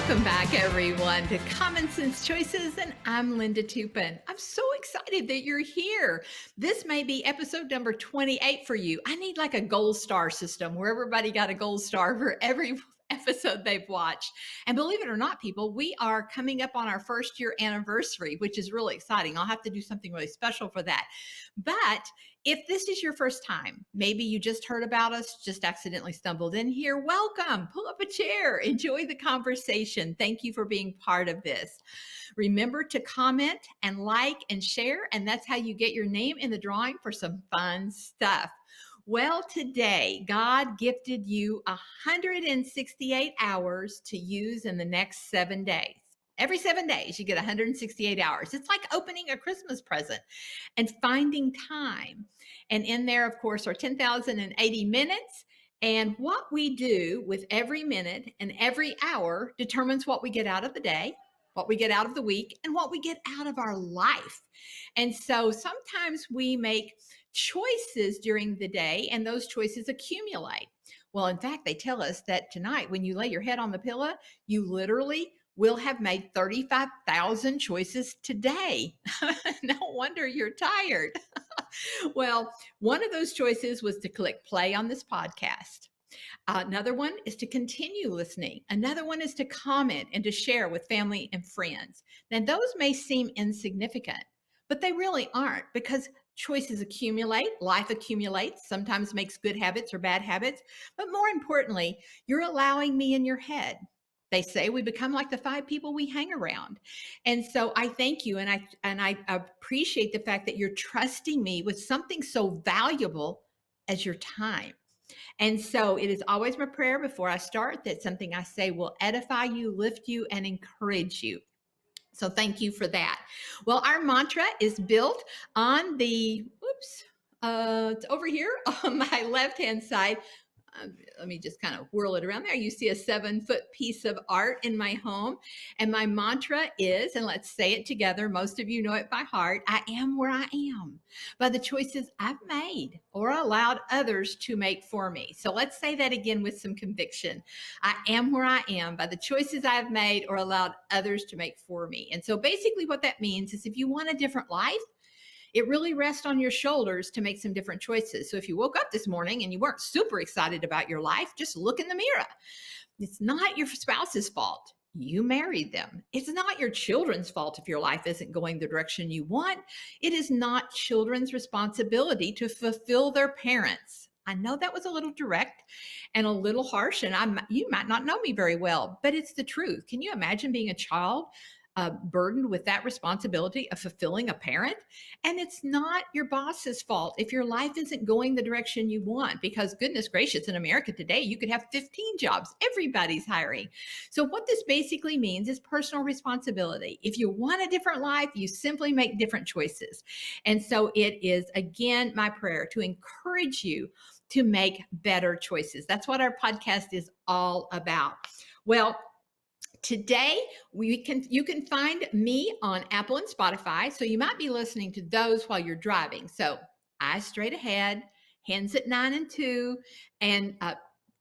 Welcome back, everyone, to Common Sense Choices, and I'm Linda Toupin. I'm so excited that you're here. This may be episode number 28 for you. I need like a gold star system where everybody got a gold star for every episode they've watched. And believe it or not, people, we are coming up on our first year anniversary, which is really exciting. I'll have to do something really special for that. But if this is your first time, maybe you just heard about us, just accidentally stumbled in here, welcome. Pull up a chair. Enjoy the conversation. Thank you for being part of this. Remember to comment and like and share, and that's how you get your name in the drawing for some fun stuff. Well, today, God gifted you 168 hours to use in the next 7 days. Every 7 days, you get 168 hours. It's like opening a Christmas present and finding time. And in there, of course, are 10,080 minutes. And what we do with every minute and every hour determines what we get out of the day, what we get out of the week, and what we get out of our life. And so sometimes we make choices during the day, and those choices accumulate. Well, in fact, they tell us that tonight, when you lay your head on the pillow, you literally will have made 35,000 choices today. No wonder you're tired. Well, one of those choices was to click play on this podcast. Another one is to continue listening. Another one is to comment and to share with family and friends. Now, those may seem insignificant, but they really aren't, because choices accumulate, life accumulates, sometimes makes good habits or bad habits. But more importantly, you're allowing me in your head. They say we become like the 5 people we hang around. And so I thank you, and I appreciate the fact that you're trusting me with something so valuable as your time. And so it is always my prayer before I start that something I say will edify you, lift you, and encourage you. So thank you for that. Well, our mantra is built on the, it's over here on my left-hand side. Let me just kind of whirl it around there. You see a 7-foot piece of art in my home. And my mantra is, and let's say it together, most of you know it by heart, I am where I am by the choices I've made or allowed others to make for me. So let's say that again with some conviction. I am where I am by the choices I've made or allowed others to make for me. And so basically what that means is if you want a different life, it really rests on your shoulders to make some different choices. So if you woke up this morning and you weren't super excited about your life, just look in the mirror. It's not your spouse's fault. You married them. It's not your children's fault if your life isn't going the direction you want. It is not children's responsibility to fulfill their parents. I know that was a little direct and a little harsh, and you might not know me very well, but it's the truth. Can you imagine being a child burdened with that responsibility of fulfilling a parent? And it's not your boss's fault if your life isn't going the direction you want, because goodness gracious, in America today, you could have 15 jobs. Everybody's hiring. So what this basically means is personal responsibility. If you want a different life, you simply make different choices. And so it is, again, my prayer to encourage you to make better choices. That's what our podcast is all about. Well, today, you can find me on Apple and Spotify. So you might be listening to those while you're driving. So eyes straight ahead, hands at 9 and 2, and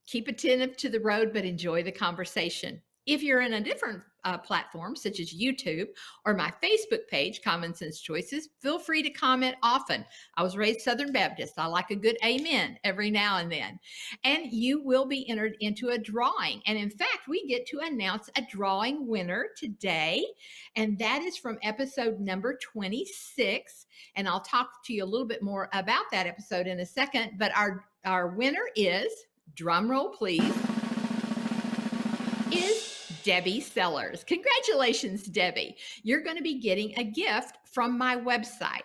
keep attentive to the road, but enjoy the conversation. If you're in a different platform, such as YouTube or my Facebook page, Common Sense Choices, feel free to comment often. I was raised Southern Baptist. I like a good amen every now and then. And you will be entered into a drawing. And in fact, we get to announce a drawing winner today. And that is from episode number 26. And I'll talk to you a little bit more about that episode in a second. But our winner is, drum roll please, is Debbie Sellers. Congratulations, Debbie. You're going to be getting a gift from my website,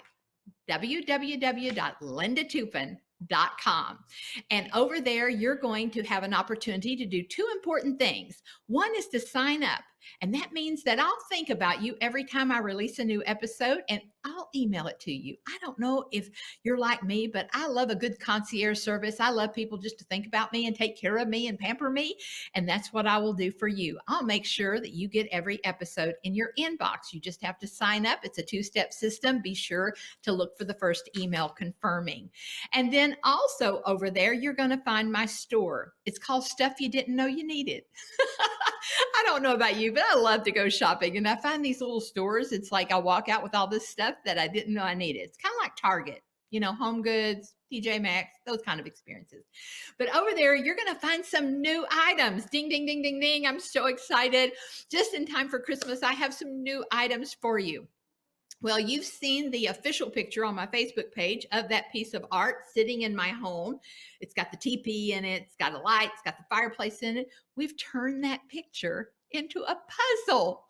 www.lindatoupin.com. And over there, you're going to have an opportunity to do 2 important things. One is to sign up. And that means that I'll think about you every time I release a new episode, and I'll email it to you. I don't know if you're like me, but I love a good concierge service. I love people just to think about me and take care of me and pamper me. And that's what I will do for you. I'll make sure that you get every episode in your inbox. You just have to sign up. It's a 2-step system. Be sure to look for the first email confirming. And then also over there, you're going to find my store. It's called Stuff You Didn't Know You Needed. I don't know about you, but I love to go shopping. And I find these little stores. It's like I walk out with all this stuff that I didn't know I needed. It's kind of like Target, Home Goods, TJ Maxx, those kind of experiences. But over there, you're going to find some new items. Ding, ding, ding, ding, ding. I'm so excited. Just in time for Christmas, I have some new items for you. Well, you've seen the official picture on my Facebook page of that piece of art sitting in my home. It's got the teepee in it. It's got a light. It's got the fireplace in it. We've turned that picture into a puzzle.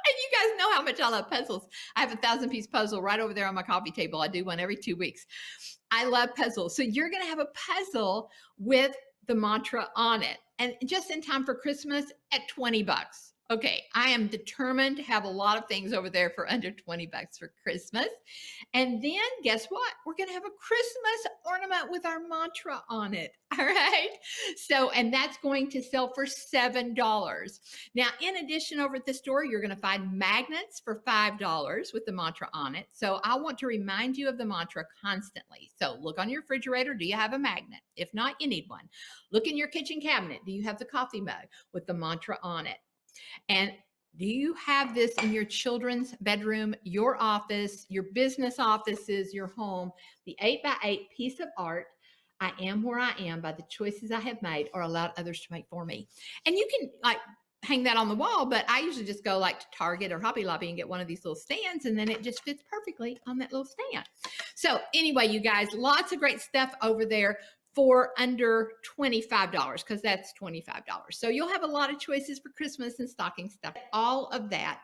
And you guys know how much I love puzzles. I have a 1,000-piece puzzle right over there on my coffee table. I do one every 2 weeks. I love puzzles. So you're going to have a puzzle with the mantra on it. And just in time for Christmas at $20. Okay, I am determined to have a lot of things over there for under $20 for Christmas. And then guess what? We're going to have a Christmas ornament with our mantra on it. All right. So, and that's going to sell for $7. Now, in addition, over at the store, you're going to find magnets for $5 with the mantra on it. So I want to remind you of the mantra constantly. So look on your refrigerator. Do you have a magnet? If not, you need one. Look in your kitchen cabinet. Do you have the coffee mug with the mantra on it? And do you have this in your children's bedroom, your office, your business offices, your home? The 8x8 piece of art, I am where I am by the choices I have made or allowed others to make for me. And you can hang that on the wall, but I usually just go to Target or Hobby Lobby and get one of these little stands, and then it just fits perfectly on that little stand. So anyway, you guys, lots of great stuff over there for under $25, because that's $25. So you'll have a lot of choices for Christmas and stocking stuff, all of that.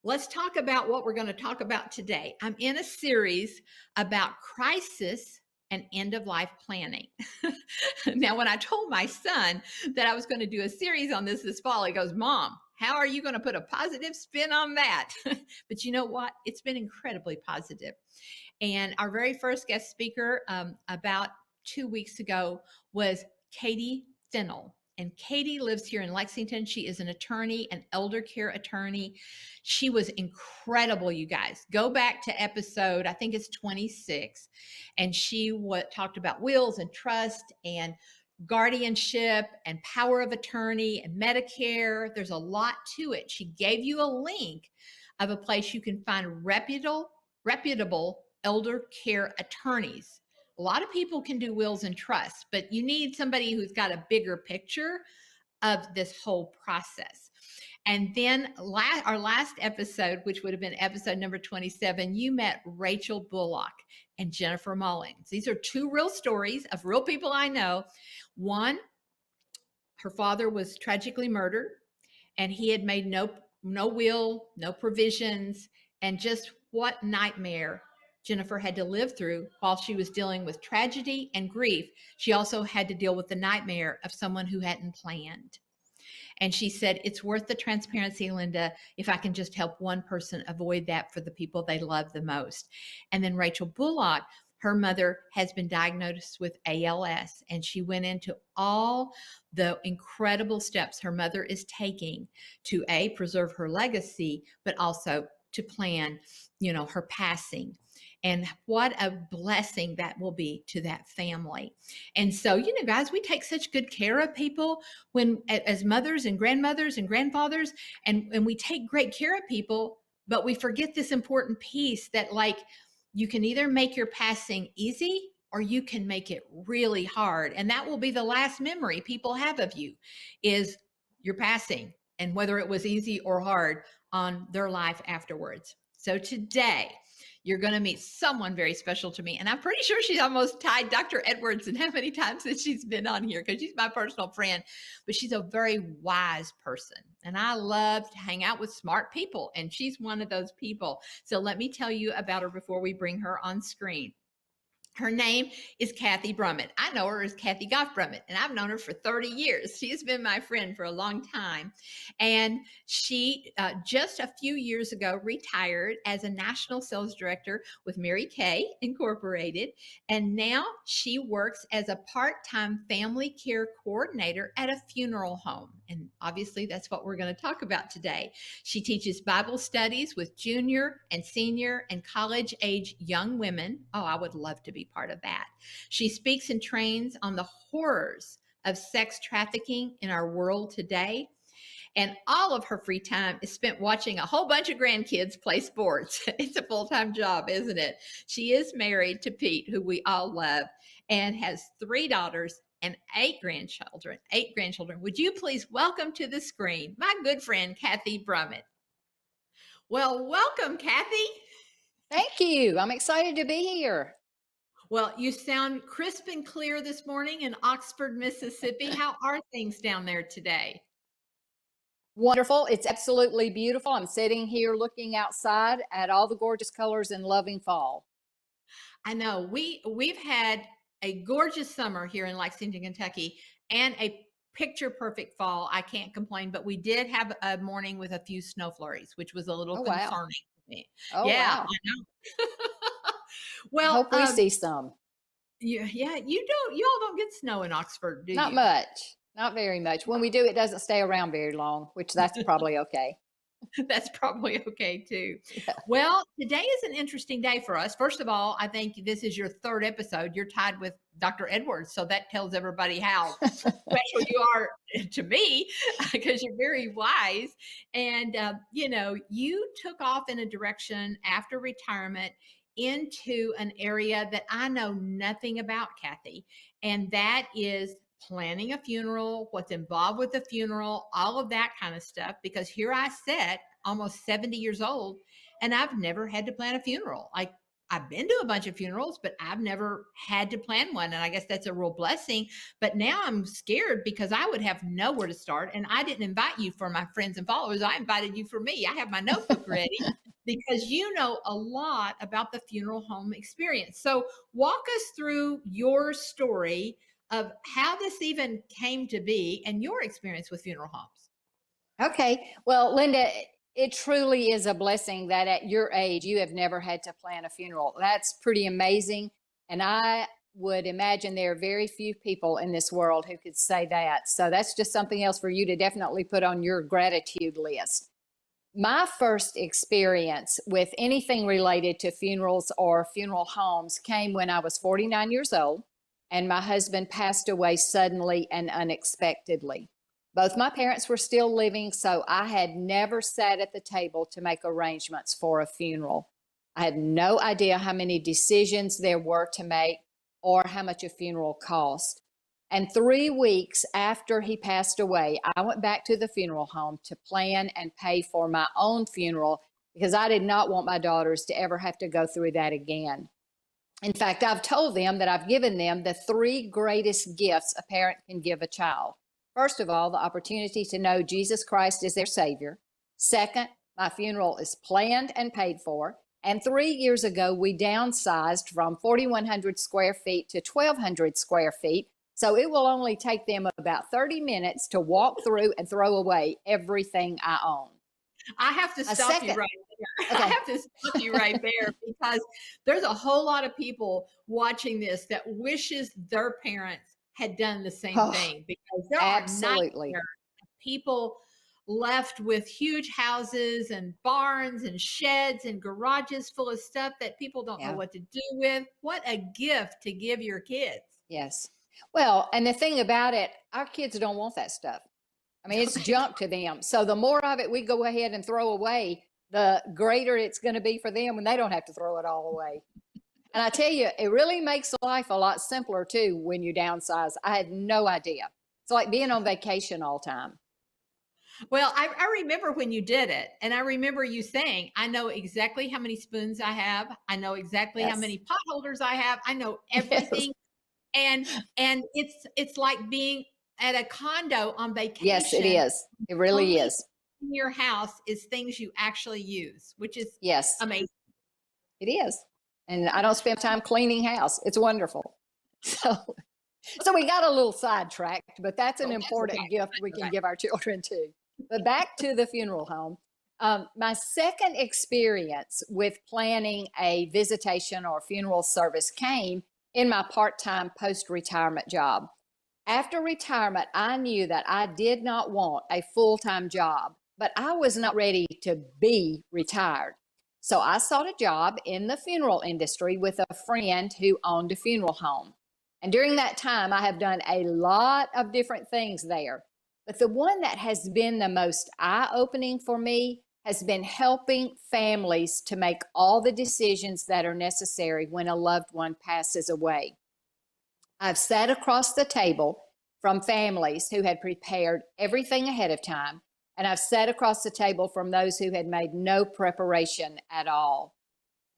Let's talk about what we're going to talk about today. I'm in a series about crisis and end-of-life planning. Now, when I told my son that I was going to do a series on this fall, he goes, "Mom, how are you going to put a positive spin on that?" But you know what? It's been incredibly positive. And our very first guest speaker about 2 weeks ago was Katie Fennell. And Katie lives here in Lexington. She is an attorney, an elder care attorney. She was incredible, you guys. Go back to episode, I think it's 26. And she talked about wills and trust and guardianship and power of attorney and Medicare. There's a lot to it. She gave you a link of a place you can find reputable elder care attorneys. A lot of people can do wills and trusts, but you need somebody who's got a bigger picture of this whole process. And then our last episode, which would have been episode number 27, you met Rachel Bullock and Jennifer Mullins. These are two real stories of real people I know. One, her father was tragically murdered, and he had made no will, no provisions, and just what nightmare Jennifer had to live through while she was dealing with tragedy and grief. She also had to deal with the nightmare of someone who hadn't planned. And she said, "It's worth the transparency, Linda, if I can just help one person avoid that for the people they love the most." And then Rachel Bullock, her mother has been diagnosed with ALS, and she went into all the incredible steps her mother is taking to preserve her legacy, but also to plan, her passing. And what a blessing that will be to that family. And so, guys, we take such good care of people as mothers and grandmothers and grandfathers, and we take great care of people, but we forget this important piece that you can either make your passing easy or you can make it really hard. And that will be the last memory people have of you is your passing, and whether it was easy or hard on their life afterwards. So today, you're going to meet someone very special to me. And I'm pretty sure she's almost tied Dr. Edwards and how many times that she's been on here, because she's my personal friend. But she's a very wise person. And I love to hang out with smart people. And she's one of those people. So let me tell you about her before we bring her on screen. Her name is Goff Brummett. I know her as Goff Brummett, and I've known her for 30 years. She has been my friend for a long time. And she just a few years ago retired as a national sales director with Mary Kay Incorporated. And now she works as a part-time family care coordinator at a funeral home. And obviously that's what we're going to talk about today. She teaches Bible studies with junior and senior and college age young women. Oh, I would love to be part of that. She speaks and trains on the horrors of sex trafficking in our world today. And all of her free time is spent watching a whole bunch of grandkids play sports. It's a full-time job, isn't it? She is married to Pete, who we all love, and has 3 daughters and 8 grandchildren. 8 grandchildren. Would you please welcome to the screen my good friend, Kathy Brummett? Well, welcome, Kathy. Thank you. I'm excited to be here. Well, you sound crisp and clear this morning in Oxford, Mississippi. How are things down there today? Wonderful. It's absolutely beautiful. I'm sitting here looking outside at all the gorgeous colors and loving fall. I know we've had a gorgeous summer here in Lexington, Kentucky, and a picture perfect fall. I can't complain, but we did have a morning with a few snow flurries, which was a little Oh, wow. concerning to me. Oh, Yeah, wow. I know. I Well, hope we see some. yeah, you all don't get snow in Oxford, do Not you? much. Not very much. When we do, it doesn't stay around very long, which that's probably okay. That's probably okay too. Yeah. Well, today is an interesting day for us. First of all, I think this is your third episode. You're tied with Dr. Edwards. So that tells everybody how special you are to me because you're very wise. And, you took off in a direction after retirement into an area that I know nothing about, Kathy. And that is planning a funeral, what's involved with the funeral, all of that kind of stuff. Because here I sit, almost 70 years old, and I've never had to plan a funeral. Like I've been to a bunch of funerals, but I've never had to plan one. And I guess that's a real blessing. But now I'm scared because I would have nowhere to start. And I didn't invite you for my friends and followers. I invited you for me. I have my notebook ready because you know a lot about the funeral home experience. So walk us through your story of how this even came to be and your experience with funeral homes. Okay. Well, Linda, it truly is a blessing that at your age, you have never had to plan a funeral. That's pretty amazing. And I would imagine there are very few people in this world who could say that. So that's just something else for you to definitely put on your gratitude list. My first experience with anything related to funerals or funeral homes came when I was 49 years old and my husband passed away suddenly and unexpectedly. Both my parents were still living, so I had never sat at the table to make arrangements for a funeral. I had no idea how many decisions there were to make or how much a funeral cost. And 3 weeks after he passed away, I went back to the funeral home to plan and pay for my own funeral because I did not want my daughters to ever have to go through that again. In fact, I've told them that I've given them the 3 greatest gifts a parent can give a child. First of all, the opportunity to know Jesus Christ is their Savior. Second, my funeral is planned and paid for. And 3 years ago, we downsized from 4,100 square feet to 1,200 square feet. So it will only take them about 30 minutes to walk through and throw away everything I own. I have to stop you right there. Okay. I have to stop you right there because there's a whole lot of people watching this that wishes their parents had done the same thing because there Absolutely. are people left with huge houses and barns and sheds and garages full of stuff that people don't know Yeah. what to do with. What a gift to give your kids. Yes. Well, and the thing about it, our kids don't want that stuff. I mean, it's junk to them. So the more of it we go ahead and throw away, the greater it's going to be for them when they don't have to throw it all away. And I tell you, it really makes life a lot simpler too when you downsize. I had no idea. It's like being on vacation all the time. Well, I remember when you did it, and I remember you saying, I know exactly how many spoons I have. I know exactly how Yes. many pot holders I have. I know Yes. everything. And it's like being at a condo on Yes, it vacation. is. It really Only is. in your house is things you actually use, which is Yes, amazing. it is. And I don't spend time cleaning house. It's wonderful. So, so we got a little sidetracked, but that's an Oh, that's okay. important gift we That's can okay. give our children too. But back to the funeral home. My second experience with planning a visitation or funeral service came in my part-time post-retirement job. After retirement, I knew that I did not want a full-time job, but I was not ready to be retired. So I sought a job in the funeral industry with a friend who owned a funeral home. And during that time, I have done a lot of different things there. But the one that has been the most eye-opening for me has been helping families to make all the decisions that are necessary when a loved one passes away. I've sat across the table from families who had prepared everything ahead of time, and I've sat across the table from those who had made no preparation at all.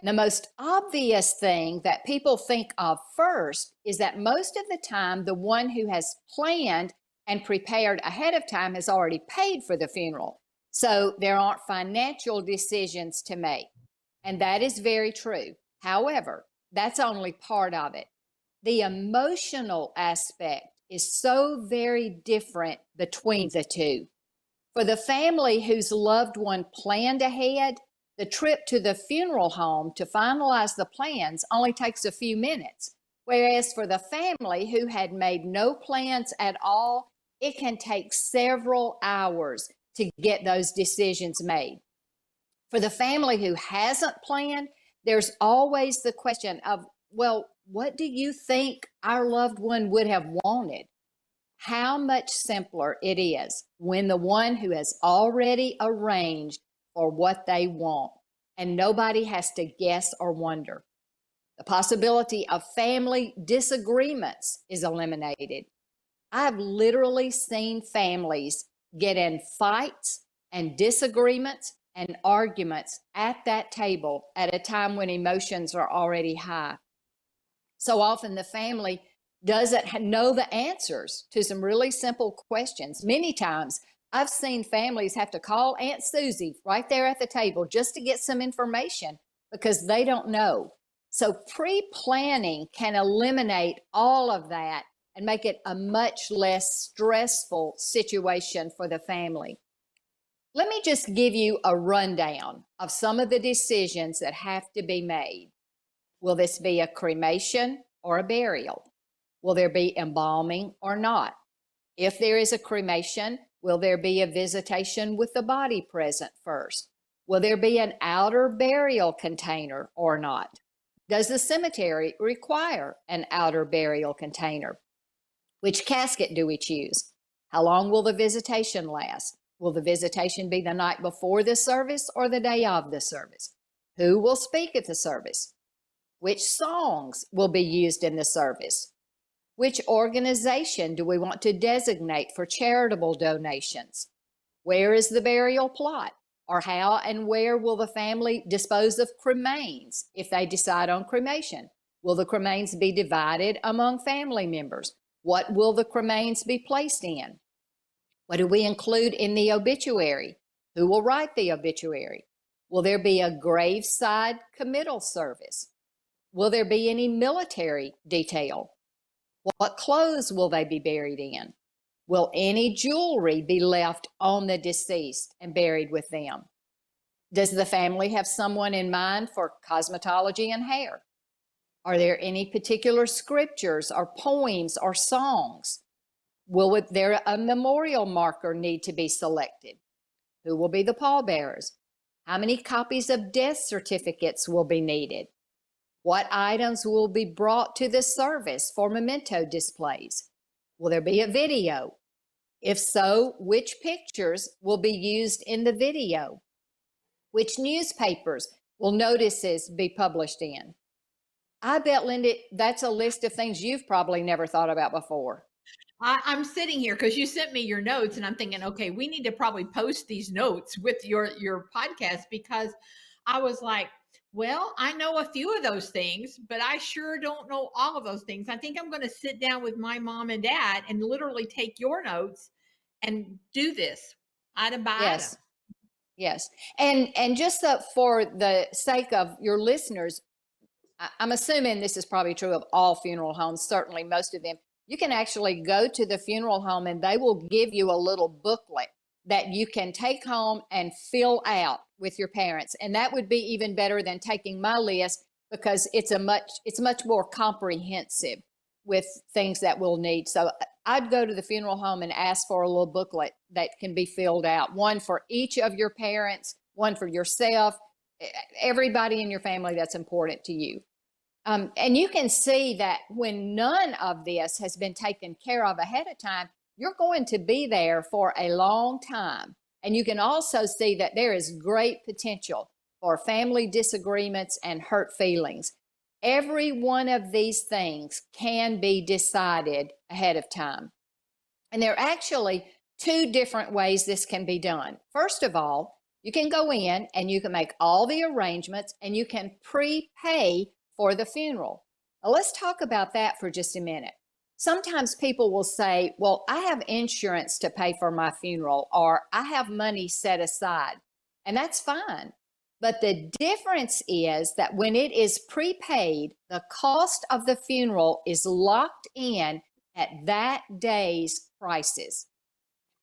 The most obvious thing that people think of first is that most of the time, the one who has planned and prepared ahead of time has already paid for the funeral. So there aren't financial decisions to make. And that is very true. However, that's only part of it. The emotional aspect is so very different between the two. For the family whose loved one planned ahead, the trip to the funeral home to finalize the plans only takes a few minutes. Whereas for the family who had made no plans at all, it can take several hours to get those decisions made. For the family who hasn't planned, there's always the question of, well, what do you think our loved one would have wanted? How much simpler it is when the one who has already arranged for what they want, and nobody has to guess or wonder. The possibility of family disagreements is eliminated. I've literally seen families get in fights and disagreements and arguments at that table at a time when emotions are already high. So often the family doesn't know the answers to some really simple questions. Many times I've seen families have to call Aunt Susie right there at the table just to get some information because they don't know. So pre-planning can eliminate all of that and make it a much less stressful situation for the family. Let me just give you a rundown of some of the decisions that have to be made. Will this be a cremation or a burial? Will there be embalming or not? If there is a cremation, will there be a visitation with the body present first? Will there be an outer burial container or not? Does the cemetery require an outer burial container? Which casket do we choose? How long will the visitation last? Will the visitation be the night before the service or the day of the service? Who will speak at the service? Which songs will be used in the service? Which organization do we want to designate for charitable donations? Where is the burial plot? Or how and where will the family dispose of cremains if they decide on cremation? Will the cremains be divided among family members? What will the cremains be placed in? What do we include in the obituary? Who will write the obituary? Will there be a graveside committal service? Will there be any military detail? What clothes will they be buried in? Will any jewelry be left on the deceased and buried with them? Does the family have someone in mind for cosmetology and hair? Are there any particular scriptures or poems or songs? Will there a memorial marker need to be selected? Who will be the pallbearers? How many copies of death certificates will be needed? What items will be brought to the service for memento displays? Will there be a video? If so, which pictures will be used in the video? Which newspapers will notices be published in? I bet, Linda, that's a list of things you've probably never thought about before. I'm sitting here because you sent me your notes, and I'm thinking, okay, we need to probably post these notes with your podcast, because I was like, well, I know a few of those things, but I sure don't know all of those things. I think I'm going to sit down with my mom and dad and literally take your notes and do this item by Yes. item. Yes. And just for the sake of your listeners, I'm assuming this is probably true of all funeral homes, certainly most of them. You can actually go to the funeral home and they will give you a little booklet that you can take home and fill out with your parents. And that would be even better than taking my list, because it's much more comprehensive with things that we'll need. So I'd go to the funeral home and ask for a little booklet that can be filled out, one for each of your parents, one for yourself, everybody in your family that's important to you. And you can see that when none of this has been taken care of ahead of time, you're going to be there for a long time. And you can also see that there is great potential for family disagreements and hurt feelings. Every one of these things can be decided ahead of time. And there are actually two different ways this can be done. First of all, you can go in and you can make all the arrangements and you can prepay for the funeral. Now, let's talk about that for just a minute. Sometimes people will say, well, I have insurance to pay for my funeral, or I have money set aside, and that's fine. But the difference is that when it is prepaid, the cost of the funeral is locked in at that day's prices.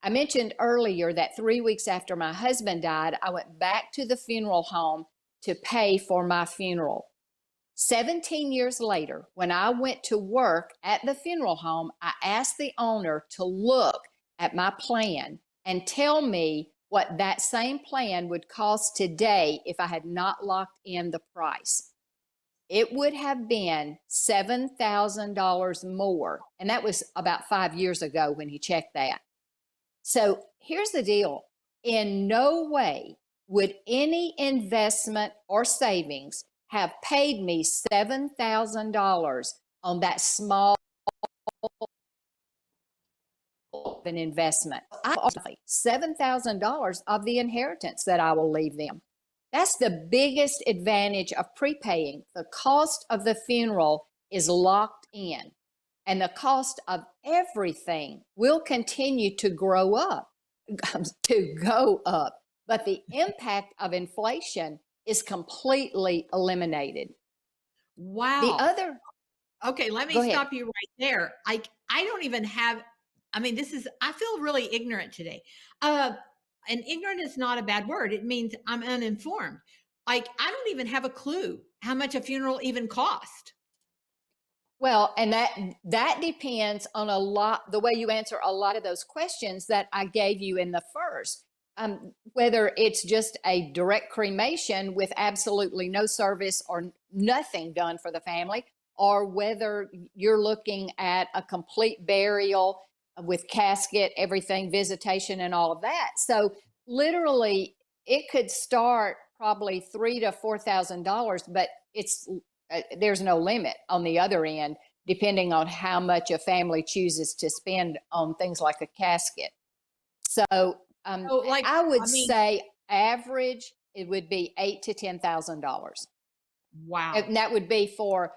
I mentioned earlier that 3 weeks after my husband died, I went back to the funeral home to pay for my funeral. 17 years later, when I went to work at the funeral home, I asked the owner to look at my plan and tell me what that same plan would cost today if I had not locked in the price. It would have been $7,000 more. And that was about 5 years ago when he checked that. So here's the deal. In no way would any investment or savings have paid me $7,000 on that small of an investment. $7,000 of the inheritance that I will leave them. That's the biggest advantage of prepaying. The cost of the funeral is locked in, and the cost of everything will continue to go up. But the impact of inflation is completely eliminated. Wow. The other, Okay, let me stop you right there. I don't even have, I mean, I feel really ignorant today. And ignorant is not a bad word. It means I'm uninformed. Like, I don't even have a clue how much a funeral even cost. Well, and that depends on the way you answer a lot of those questions that I gave you in the first. Whether it's just a direct cremation with absolutely no service or nothing done for the family, or whether you're looking at a complete burial with casket, everything, visitation, and all of that. So literally, it could start probably $3,000 to $4,000, but there's no limit on the other end, depending on how much a family chooses to spend on things like a casket. So I would say average, it would be $8,000 to $10,000. Wow. And that would be for,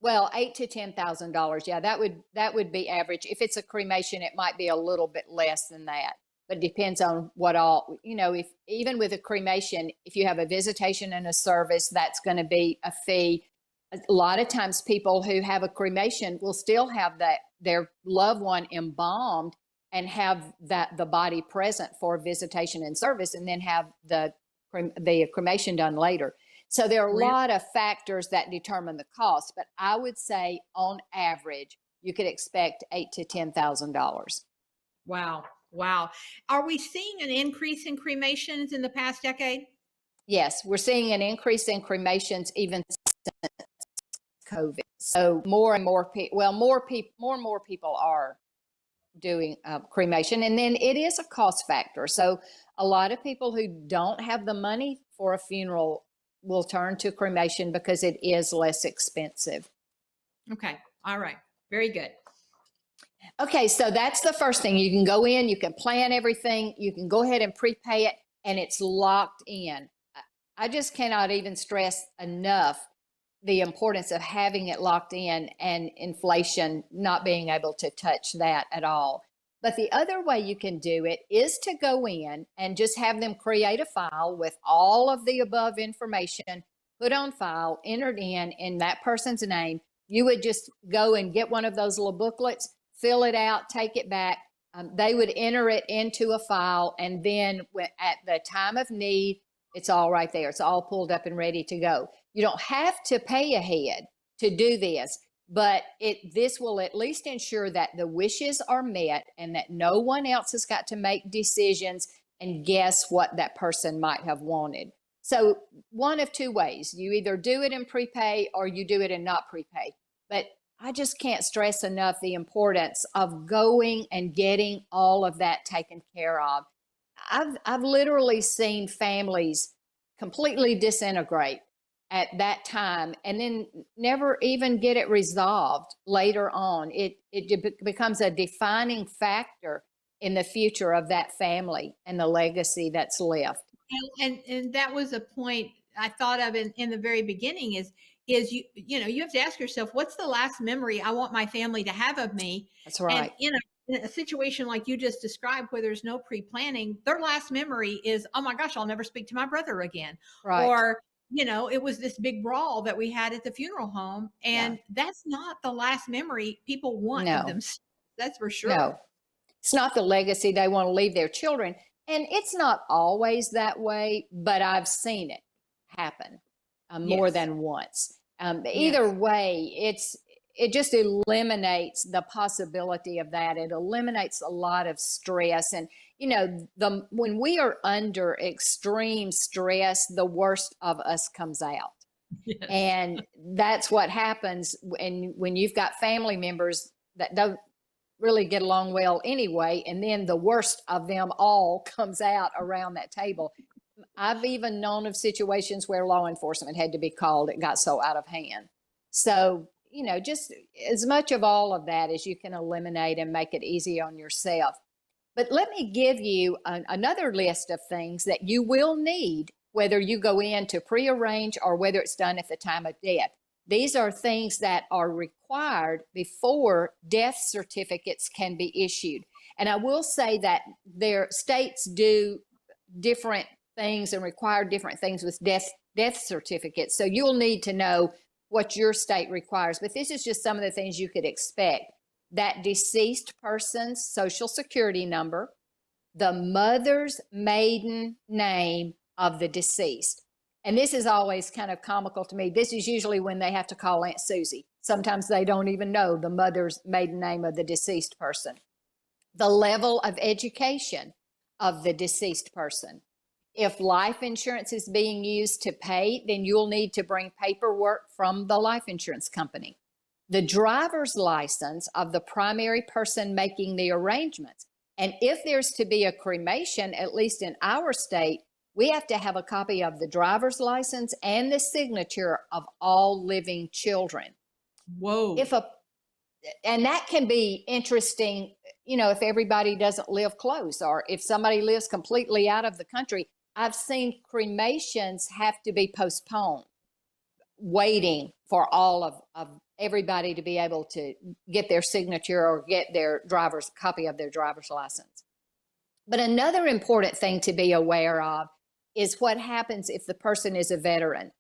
well, $8,000 to $10,000. Yeah, that would be average. If it's a cremation, it might be a little bit less than that. But it depends on what all, if even with a cremation, if you have a visitation and a service, that's going to be a fee. A lot of times people who have a cremation will still have their loved one embalmed and have the body present for visitation and service, and then have the cremation done later. So there are a lot of factors that determine the cost, but I would say on average, you could expect $8,000 to $10,000. Wow. Wow. Are we seeing an increase in cremations in the past decade? Yes, we're seeing an increase in cremations even since COVID. So more and more people, more and more people are doing cremation. And then it is a cost factor. So a lot of people who don't have the money for a funeral will turn to cremation because it is less expensive. Okay. All right. Very good. Okay, so that's the first thing. You can go in, you can plan everything, you can go ahead and prepay it, and it's locked in. I just cannot even stress enough the importance of having it locked in and inflation not being able to touch that at all. But the other way you can do it is to go in and just have them create a file with all of the above information put on file, entered in that person's name. You would just go and get one of those little booklets, fill it out, take it back. They would enter it into a file, and then at the time of need, it's all right there. It's all pulled up and ready to go. You don't have to pay ahead to do this, but this will at least ensure that the wishes are met and that no one else has got to make decisions and guess what that person might have wanted. So one of two ways. You either do it in prepay or you do it in not prepay. But I just can't stress enough the importance of going and getting all of that taken care of. I've literally seen families completely disintegrate at that time and then never even get it resolved later on. It becomes a defining factor in the future of that family and the legacy that's left. And that was a point I thought of in the very beginning is you have to ask yourself, what's the last memory I want my family to have of me? That's And right. in a situation like you just described, where there's no pre-planning, their last memory is, oh my gosh, I'll never speak to my brother again. Right. Or, it was this big brawl that we had at the funeral home. Yeah. And that's not the last memory people want of No, themselves. That's for sure. no. It's not the legacy they want to leave their children. And it's not always that way, but I've seen it happen more Yes. than once. Either Yes. way, it just eliminates the possibility of that. It eliminates a lot of stress. And the when we are under extreme stress, the worst of us comes out. Yes. And that's what happens when you've got family members that don't really get along well anyway, and then the worst of them all comes out around that table. I've even known of situations where law enforcement had to be called. It got so out of hand. So, just as much of all of that as you can eliminate and make it easy on yourself. But let me give you another list of things that you will need, whether you go in to prearrange or whether it's done at the time of death. These are things that are required before death certificates can be issued. And I will say that their states do different things and require different things with death certificates. So you'll need to know what your state requires. But this is just some of the things you could expect. That deceased person's social security number, the mother's maiden name of the deceased. And this is always kind of comical to me. This is usually when they have to call Aunt Susie. Sometimes they don't even know the mother's maiden name of the deceased person. The level of education of the deceased person. If life insurance is being used to pay, then you'll need to bring paperwork from the life insurance company. The driver's license of the primary person making the arrangements. And if there's to be a cremation, at least in our state, we have to have a copy of the driver's license and the signature of all living children. Whoa. And that can be interesting, if everybody doesn't live close or if somebody lives completely out of the country. I've seen cremations have to be postponed, waiting for all of everybody to be able to get their signature or get their copy of their driver's license. But another important thing to be aware of is what happens if the person is a veteran.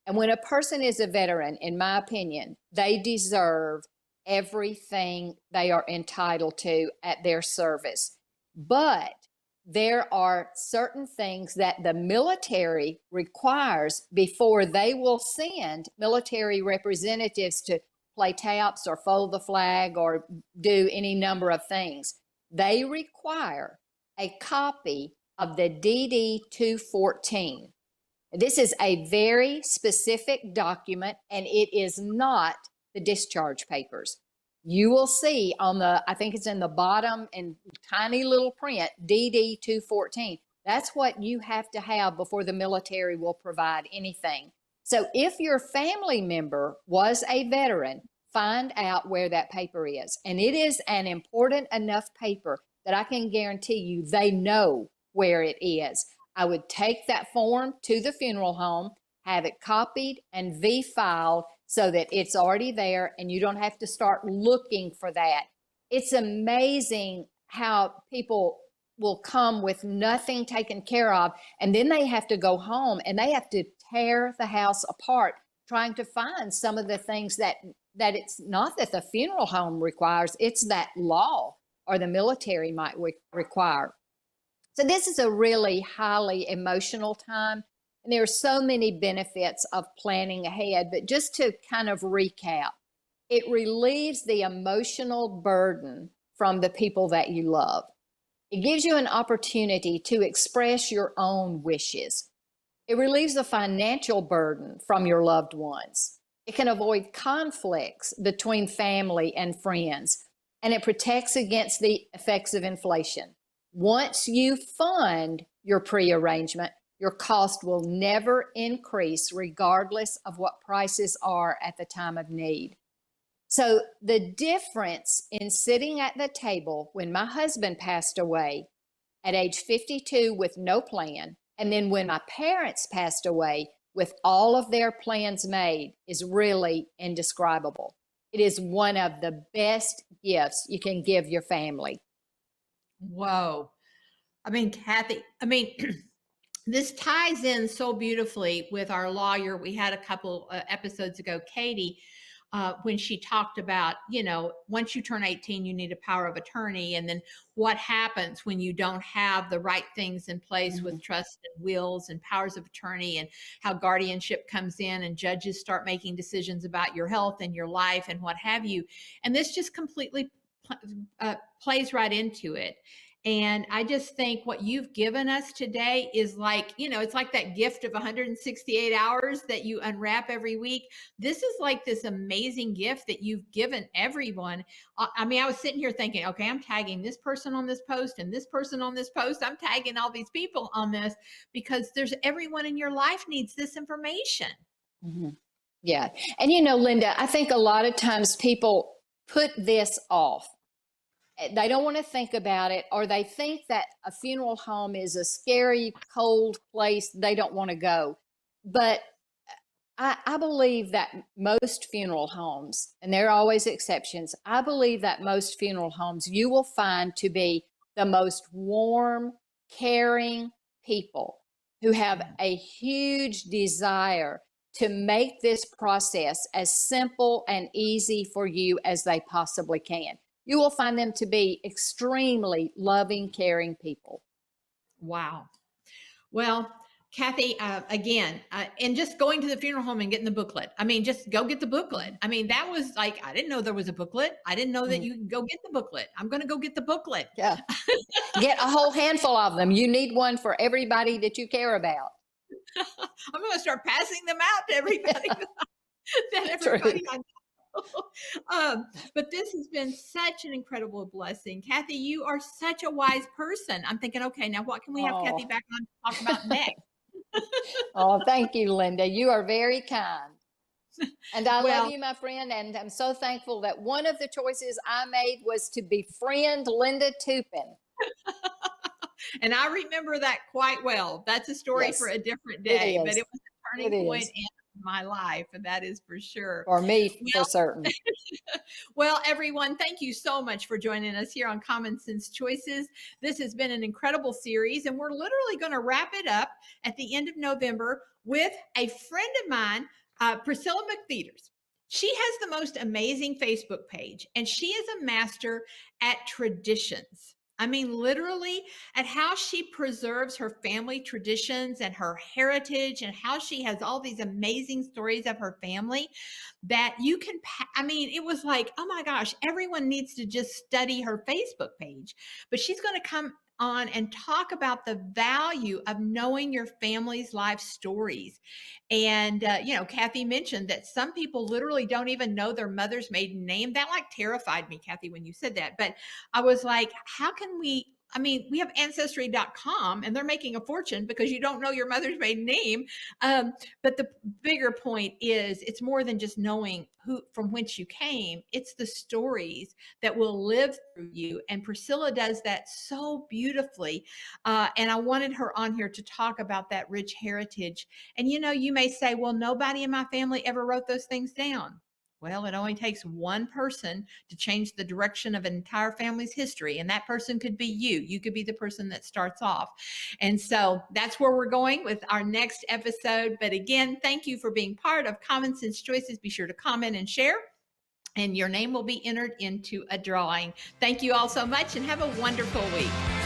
And when a person is a veteran, in my opinion, they deserve everything they are entitled to at their service. But there are certain things that the military requires before they will send military representatives to play taps or fold the flag or do any number of things. They require a copy of the DD 214. This is a very specific document, and it is not the discharge papers. You will see I think it's in the bottom in tiny little print, DD 214. That's what you have to have before the military will provide anything. So if your family member was a veteran, find out where that paper is. And it is an important enough paper that I can guarantee you they know where it is. I would take that form to the funeral home, have it copied and V-filed so that it's already there and you don't have to start looking for that. It's amazing how people will come with nothing taken care of, and then they have to go home and they have to tear the house apart trying to find some of the things that it's not that the funeral home requires, it's that law or the military might require. So this is a really highly emotional time, and there are so many benefits of planning ahead. But just to kind of recap, it relieves the emotional burden from the people that you love. It gives you an opportunity to express your own wishes. It relieves the financial burden from your loved ones. It can avoid conflicts between family and friends, and it protects against the effects of inflation. Once you fund your pre-arrangement, your cost will never increase regardless of what prices are at the time of need. So the difference in sitting at the table when my husband passed away at age 52 with no plan, and then when my parents passed away with all of their plans made is really indescribable. It is one of the best gifts you can give your family. Whoa. I mean, Kathy, this ties in so beautifully with our lawyer. We had a couple episodes ago, Katie, when she talked about, once you turn 18, you need a power of attorney. And then what happens when you don't have the right things in place with trust and wills and powers of attorney, and how guardianship comes in and judges start making decisions about your health and your life and what have you. And this just completely plays right into it. And I just think what you've given us today is like, it's like that gift of 168 hours that you unwrap every week. This is like this amazing gift that you've given everyone. I was sitting here thinking, okay, I'm tagging this person on this post and this person on this post. I'm tagging all these people on this because everyone in your life needs this information. Mm-hmm. Yeah. And Linda, I think a lot of times people put this off. They don't want to think about it, or they think that a funeral home is a scary, cold place they don't want to go. But I believe that most funeral homes, and there are always exceptions, I believe that most funeral homes you will find to be the most warm, caring people who have a huge desire to make this process as simple and easy for you as they possibly can. You will find them to be extremely loving, caring people. Wow. Well, Kathy, again, and just going to the funeral home and getting the booklet. Just go get the booklet. That was like, I didn't know there was a booklet. I didn't know that you could go get the booklet. I'm going to go get the booklet. Yeah. Get a whole handful of them. You need one for everybody that you care about. I'm going to start passing them out to everybody. that everybody I know. But this has been such an incredible blessing. Kathy, you are such a wise person. I'm thinking, okay, now what can we have Kathy back on to talk about next? Oh, thank you, Linda. You are very kind. And I love you, my friend. And I'm so thankful that one of the choices I made was to befriend Linda Toupin. And I remember that quite well. That's a story for a different day, but it was a turning point in my life, and that is for sure. For me, for certain. Well, everyone, thank you so much for joining us here on Common Sense Choices. This has been an incredible series, and we're literally going to wrap it up at the end of November with a friend of mine, Priscilla McPheeters. She has the most amazing Facebook page, and she is a master at traditions. Literally at how she preserves her family traditions and her heritage, and how she has all these amazing stories of her family that you can, it was like, oh my gosh, everyone needs to just study her Facebook page. But she's going to come on and talk about the value of knowing your family's life stories. And, Kathy mentioned that some people literally don't even know their mother's maiden name. That like terrified me, Kathy, when you said that. But I was like, how can we we have ancestry.com and they're making a fortune because you don't know your mother's maiden name. But the bigger point is it's more than just knowing from whence you came. It's the stories that will live through you. And Priscilla does that so beautifully. And I wanted her on here to talk about that rich heritage. And, you may say, well, nobody in my family ever wrote those things down. Well, it only takes one person to change the direction of an entire family's history. And that person could be you. You could be the person that starts off. And so that's where we're going with our next episode. But again, thank you for being part of Common Sense Choices. Be sure to comment and share, and your name will be entered into a drawing. Thank you all so much, and have a wonderful week.